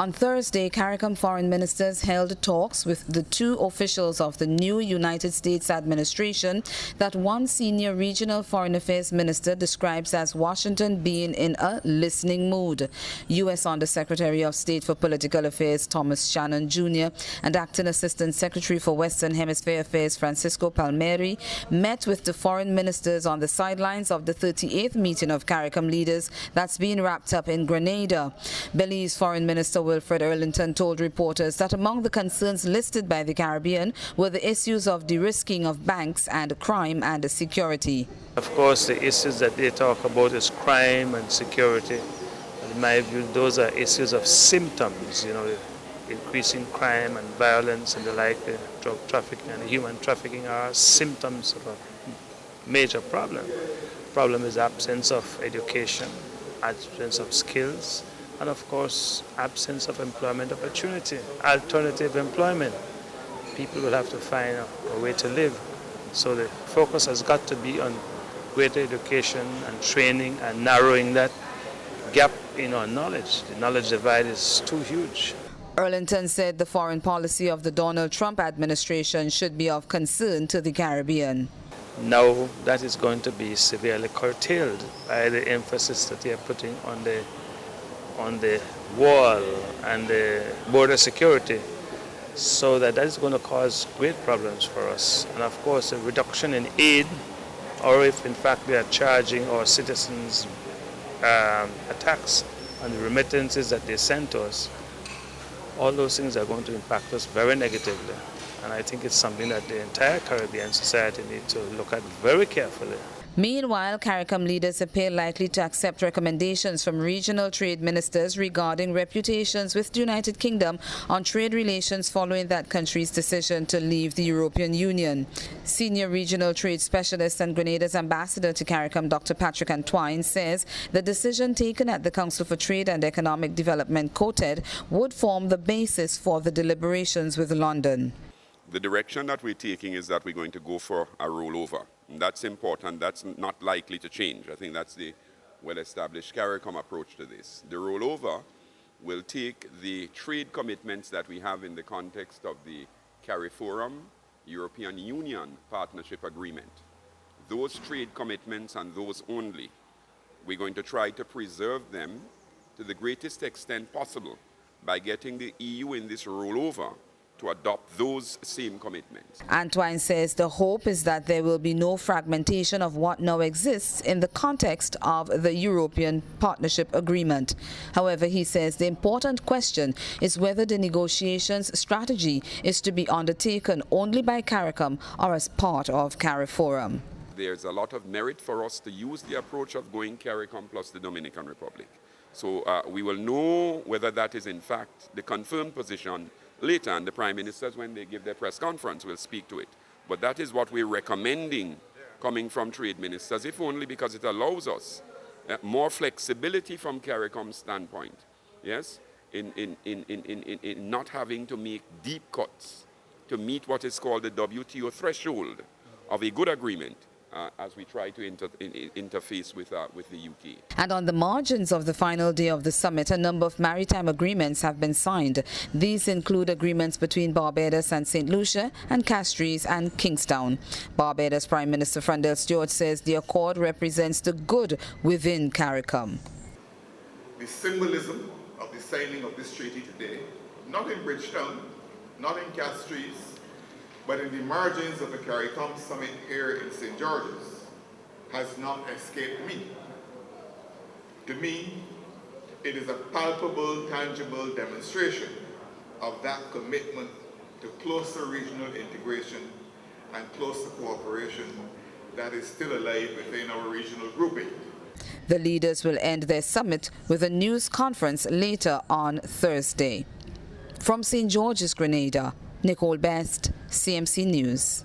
On Thursday, CARICOM foreign ministers held talks with the two officials of the new United States administration that one senior regional foreign affairs minister describes as Washington being in a listening mood. U.S. Undersecretary of State for Political Affairs Thomas Shannon Jr. and Acting Assistant Secretary for Western Hemisphere Affairs Francisco Palmieri met with the foreign ministers on the sidelines of the 38th meeting of CARICOM leaders that's being wrapped up in Grenada. Belize Foreign Minister Wilfred Elrington told reporters that among the concerns listed by the Caribbean were the issues of de-risking of banks and crime and security. Of course, the issues that they talk about is crime and security. In my view, those are issues of symptoms, increasing crime and violence and the like, drug trafficking and human trafficking are symptoms of a major problem. The problem is absence of education, absence of skills, and of course, absence of employment opportunity, alternative employment. People will have to find a way to live. So the focus has got to be on greater education and training and narrowing that gap in our knowledge. The knowledge divide is too huge. Elrington said the foreign policy of the Donald Trump administration should be of concern to the Caribbean. Now that is going to be severely curtailed by the emphasis that they are putting on the wall and the border security, so that is going to cause great problems for us. And of course, a reduction in aid, or if in fact they are charging our citizens a tax on the remittances that they send to us, all those things are going to impact us very negatively. And I think it's something that the entire Caribbean society needs to look at very carefully. Meanwhile, CARICOM leaders appear likely to accept recommendations from regional trade ministers regarding reputations with the United Kingdom on trade relations following that country's decision to leave the European Union. Senior regional trade specialist and Grenada's ambassador to CARICOM, Dr. Patrick Antoine, says the decision taken at the Council for Trade and Economic Development, COTED, would form the basis for the deliberations with London. The direction that we're taking is that we're going to go for a rollover. And that's important. That's not likely to change. I think that's the well-established CARICOM approach to this. The rollover will take the trade commitments that we have in the context of the CARIFORUM European Union Partnership Agreement. Those trade commitments and those only, we're going to try to preserve them to the greatest extent possible by getting the EU in this rollover to adopt those same commitments. Antoine says the hope is that there will be no fragmentation of what now exists in the context of the European Partnership Agreement. However, he says the important question is whether the negotiations strategy is to be undertaken only by CARICOM or as part of CARIFORUM. There's a lot of merit for us to use the approach of going CARICOM plus the Dominican Republic. So we will know whether that is in fact the confirmed position later, and the Prime Ministers, when they give their press conference, will speak to it. But that is what we're recommending coming from trade ministers, if only because it allows us more flexibility from CARICOM's standpoint, yes, in not having to make deep cuts to meet what is called the WTO threshold of a good agreement as we try to interface with the UK. And on the margins of the final day of the summit, a number of maritime agreements have been signed. These include agreements between Barbados and St. Lucia and Castries and Kingstown. Barbados Prime Minister Frandel Stewart says the accord represents the good within CARICOM. The symbolism of the signing of this treaty today, not in Bridgetown, not in Castries, but in the margins of the CARICOM summit here in St. George's, has not escaped me. To me, it is a palpable, tangible demonstration of that commitment to closer regional integration and closer cooperation that is still alive within our regional grouping. The leaders will end their summit with a news conference later on Thursday. From St. George's, Grenada, Nicole Best, CMC News.